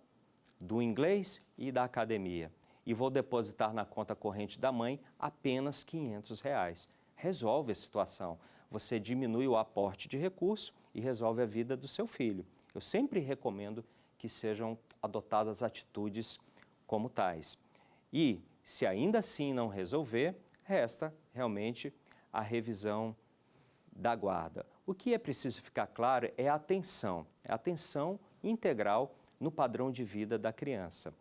do inglês e da academia. E vou depositar na conta corrente da mãe apenas R$500. Resolve a situação. Você diminui o aporte de recurso e resolve a vida do seu filho. Eu sempre recomendo que sejam adotadas atitudes como tais. E, se ainda assim não resolver, resta realmente a revisão da guarda. O que é preciso ficar claro é a atenção integral no padrão de vida da criança.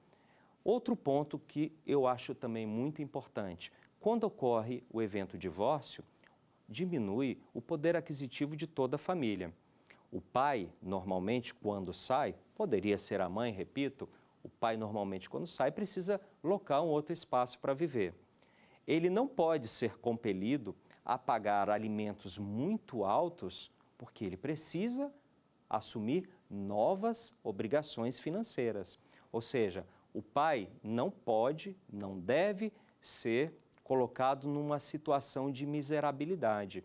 Outro ponto que eu acho também muito importante, quando ocorre o evento divórcio, diminui o poder aquisitivo de toda a família. O pai, normalmente, quando sai, poderia ser a mãe, repito, o pai normalmente quando sai precisa locar um outro espaço para viver. Ele não pode ser compelido a pagar alimentos muito altos porque ele precisa assumir novas obrigações financeiras. Ou seja, o pai não pode, não deve ser colocado numa situação de miserabilidade.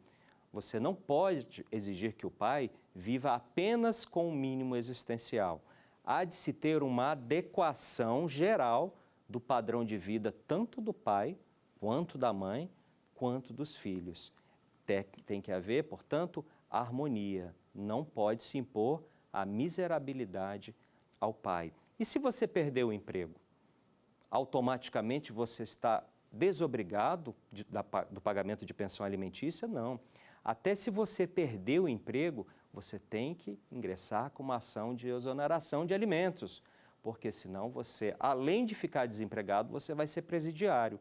Você não pode exigir que o pai viva apenas com o mínimo existencial. Há de se ter uma adequação geral do padrão de vida tanto do pai, quanto da mãe, quanto dos filhos. Tem que haver, portanto, harmonia. Não pode se impor a miserabilidade ao pai. E se você perdeu o emprego? Automaticamente você está desobrigado do pagamento de pensão alimentícia? Não. Até se você perdeu o emprego, você tem que ingressar com uma ação de exoneração de alimentos, porque senão você, além de ficar desempregado, você vai ser presidiário.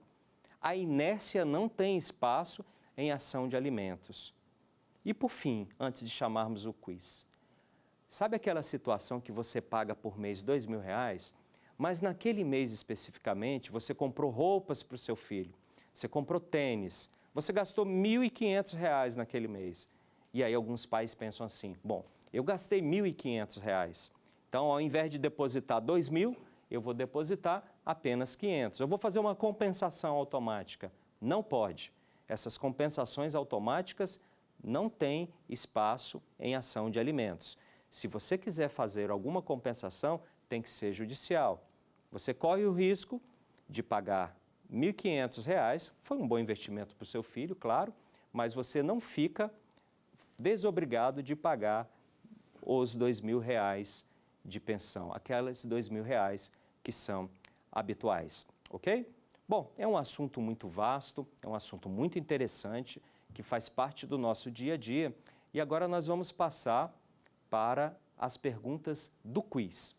A inércia não tem espaço em ação de alimentos. E por fim, antes de chamarmos o quiz, sabe aquela situação que você paga por mês R$2.000, mas naquele mês especificamente você comprou roupas para o seu filho, você comprou tênis, você gastou R$1.500 naquele mês. E aí alguns pais pensam assim, bom, eu gastei R$1.500, então ao invés de depositar R$2.000, eu vou depositar apenas R$500. Eu vou fazer uma compensação automática. Não pode. Essas compensações automáticas não têm espaço em ação de alimentos. Se você quiser fazer alguma compensação, tem que ser judicial. Você corre o risco de pagar R$1.500, foi um bom investimento para o seu filho, claro, mas você não fica desobrigado de pagar os R$2.000 de pensão, aquelas R$2.000 que são habituais, ok? Bom, é um assunto muito vasto, é um assunto muito interessante, que faz parte do nosso dia a dia. E agora nós vamos passar para as perguntas do quiz.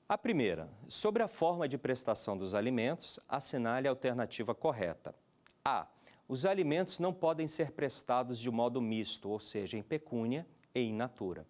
A primeira, sobre a forma de prestação dos alimentos, assinale a alternativa correta. A. Os alimentos não podem ser prestados de modo misto, ou seja, em pecúnia e in natura.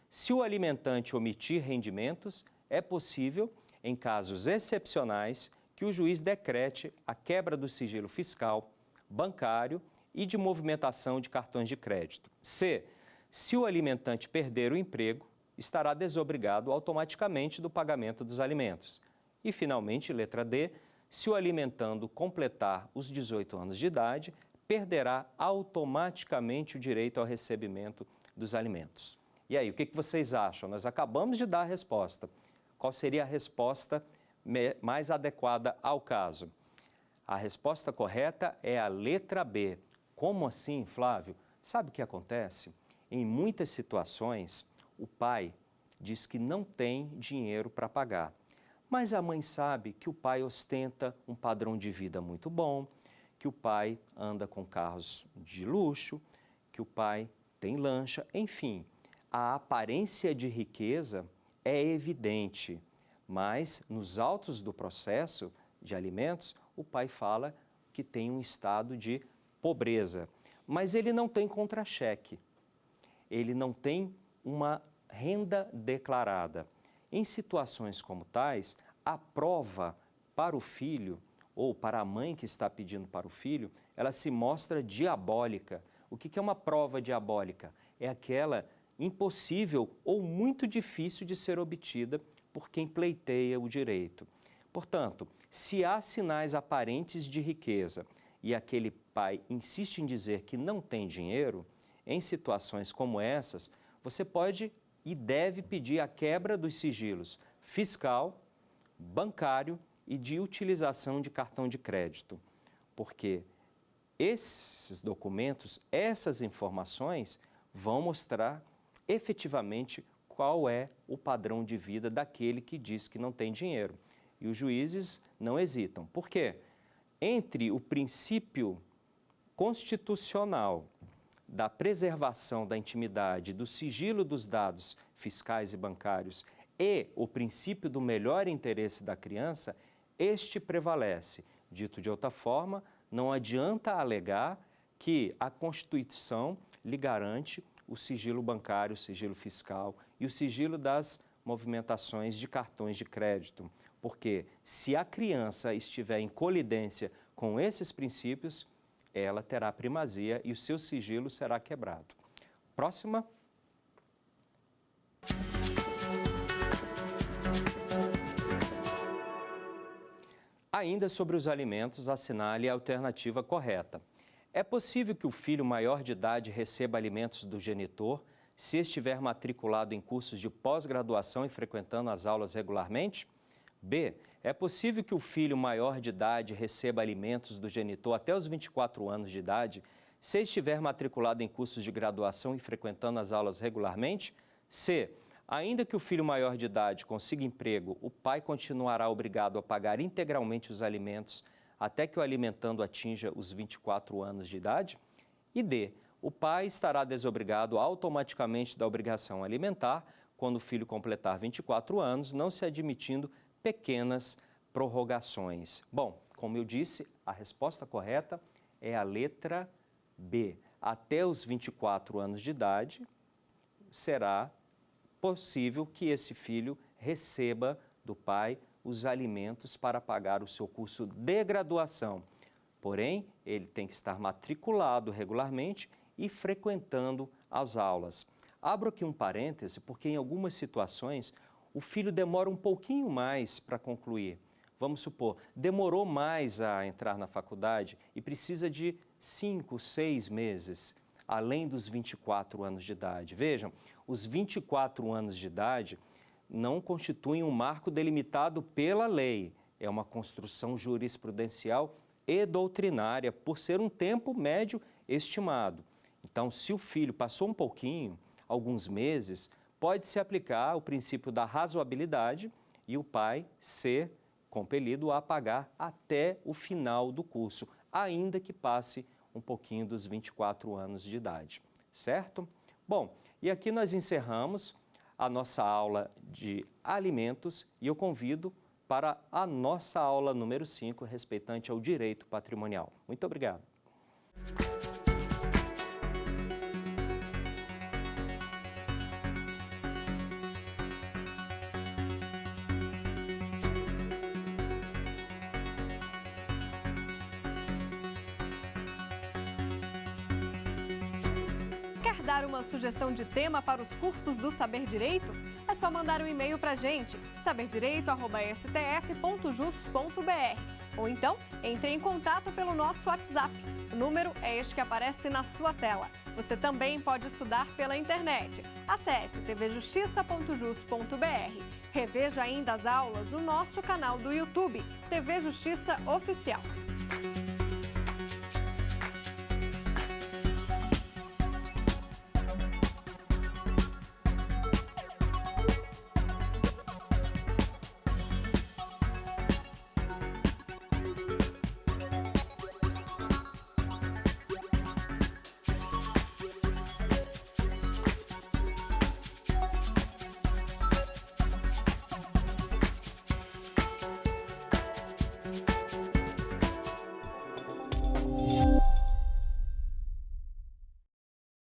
Se o alimentante omitir rendimentos, é possível, em casos excepcionais, que o juiz decrete a quebra do sigilo fiscal, bancário e de movimentação de cartões de crédito. C. Se o alimentante perder o emprego, estará desobrigado automaticamente do pagamento dos alimentos. E, finalmente, letra D. Se o alimentando completar os 18 anos de idade, perderá automaticamente o direito ao recebimento dos alimentos. E aí, o que vocês acham? Nós acabamos de dar a resposta. Qual seria a resposta mais adequada ao caso? A resposta correta é a letra B. Como assim, Flávio? Sabe o que acontece? Em muitas situações, o pai diz que não tem dinheiro para pagar. Mas a mãe sabe que o pai ostenta um padrão de vida muito bom, que o pai anda com carros de luxo, que o pai tem lancha, enfim. A aparência de riqueza é evidente, mas nos autos do processo de alimentos, o pai fala que tem um estado de pobreza. Mas ele não tem contra-cheque, ele não tem uma renda declarada. Em situações como tais, a prova para o filho ou para a mãe que está pedindo para o filho, ela se mostra diabólica. O que é uma prova diabólica? É aquela impossível ou muito difícil de ser obtida por quem pleiteia o direito. Portanto, se há sinais aparentes de riqueza e aquele pai insiste em dizer que não tem dinheiro, em situações como essas, você pode e deve pedir a quebra dos sigilos fiscal, bancário e de utilização de cartão de crédito, porque esses documentos, essas informações vão mostrar efetivamente qual é o padrão de vida daquele que diz que não tem dinheiro. E os juízes não hesitam. Por quê? Entre o princípio constitucional da preservação da intimidade, do sigilo dos dados fiscais e bancários e o princípio do melhor interesse da criança, este prevalece. Dito de outra forma, não adianta alegar que a Constituição lhe garante o sigilo bancário, o sigilo fiscal e o sigilo das movimentações de cartões de crédito. Porque se a criança estiver em colidência com esses princípios, ela terá primazia e o seu sigilo será quebrado. Próxima. Ainda sobre os alimentos, assinale a alternativa correta. É possível que o filho maior de idade receba alimentos do genitor se estiver matriculado em cursos de pós-graduação e frequentando as aulas regularmente? B. É possível que o filho maior de idade receba alimentos do genitor até os 24 anos de idade se estiver matriculado em cursos de graduação e frequentando as aulas regularmente? C. Ainda que o filho maior de idade consiga emprego, o pai continuará obrigado a pagar integralmente os alimentos até que o alimentando atinja os 24 anos de idade? E D. O pai estará desobrigado automaticamente da obrigação alimentar quando o filho completar 24 anos, não se admitindo pequenas prorrogações. Bom, como eu disse, a resposta correta é a letra B. Até os 24 anos de idade, será possível que esse filho receba do pai os alimentos para pagar o seu curso de graduação. Porém, ele tem que estar matriculado regularmente e frequentando as aulas. Abro aqui um parêntese, porque em algumas situações o filho demora um pouquinho mais para concluir. Vamos supor, demorou mais a entrar na faculdade e precisa de 5, 6 meses, além dos 24 anos de idade. Vejam, os 24 anos de idade não constituem um marco delimitado pela lei. É uma construção jurisprudencial e doutrinária, por ser um tempo médio estimado. Então, se o filho passou um pouquinho, alguns meses, pode-se aplicar o princípio da razoabilidade e o pai ser compelido a pagar até o final do curso, ainda que passe um pouquinho dos 24 anos de idade, certo? Bom, e aqui nós encerramos a nossa aula de alimentos e eu convido para a nossa aula número 5, respeitante ao direito patrimonial. Muito obrigado. dar uma sugestão de tema para os cursos do Saber Direito? É só mandar um e-mail para a gente, saberdireito@stf.jus.br. Ou então, entre em contato pelo nosso WhatsApp. O número é este que aparece na sua tela. Você também pode estudar pela internet. Acesse tvjustiça.jus.br. Reveja ainda as aulas no nosso canal do YouTube, TV Justiça Oficial.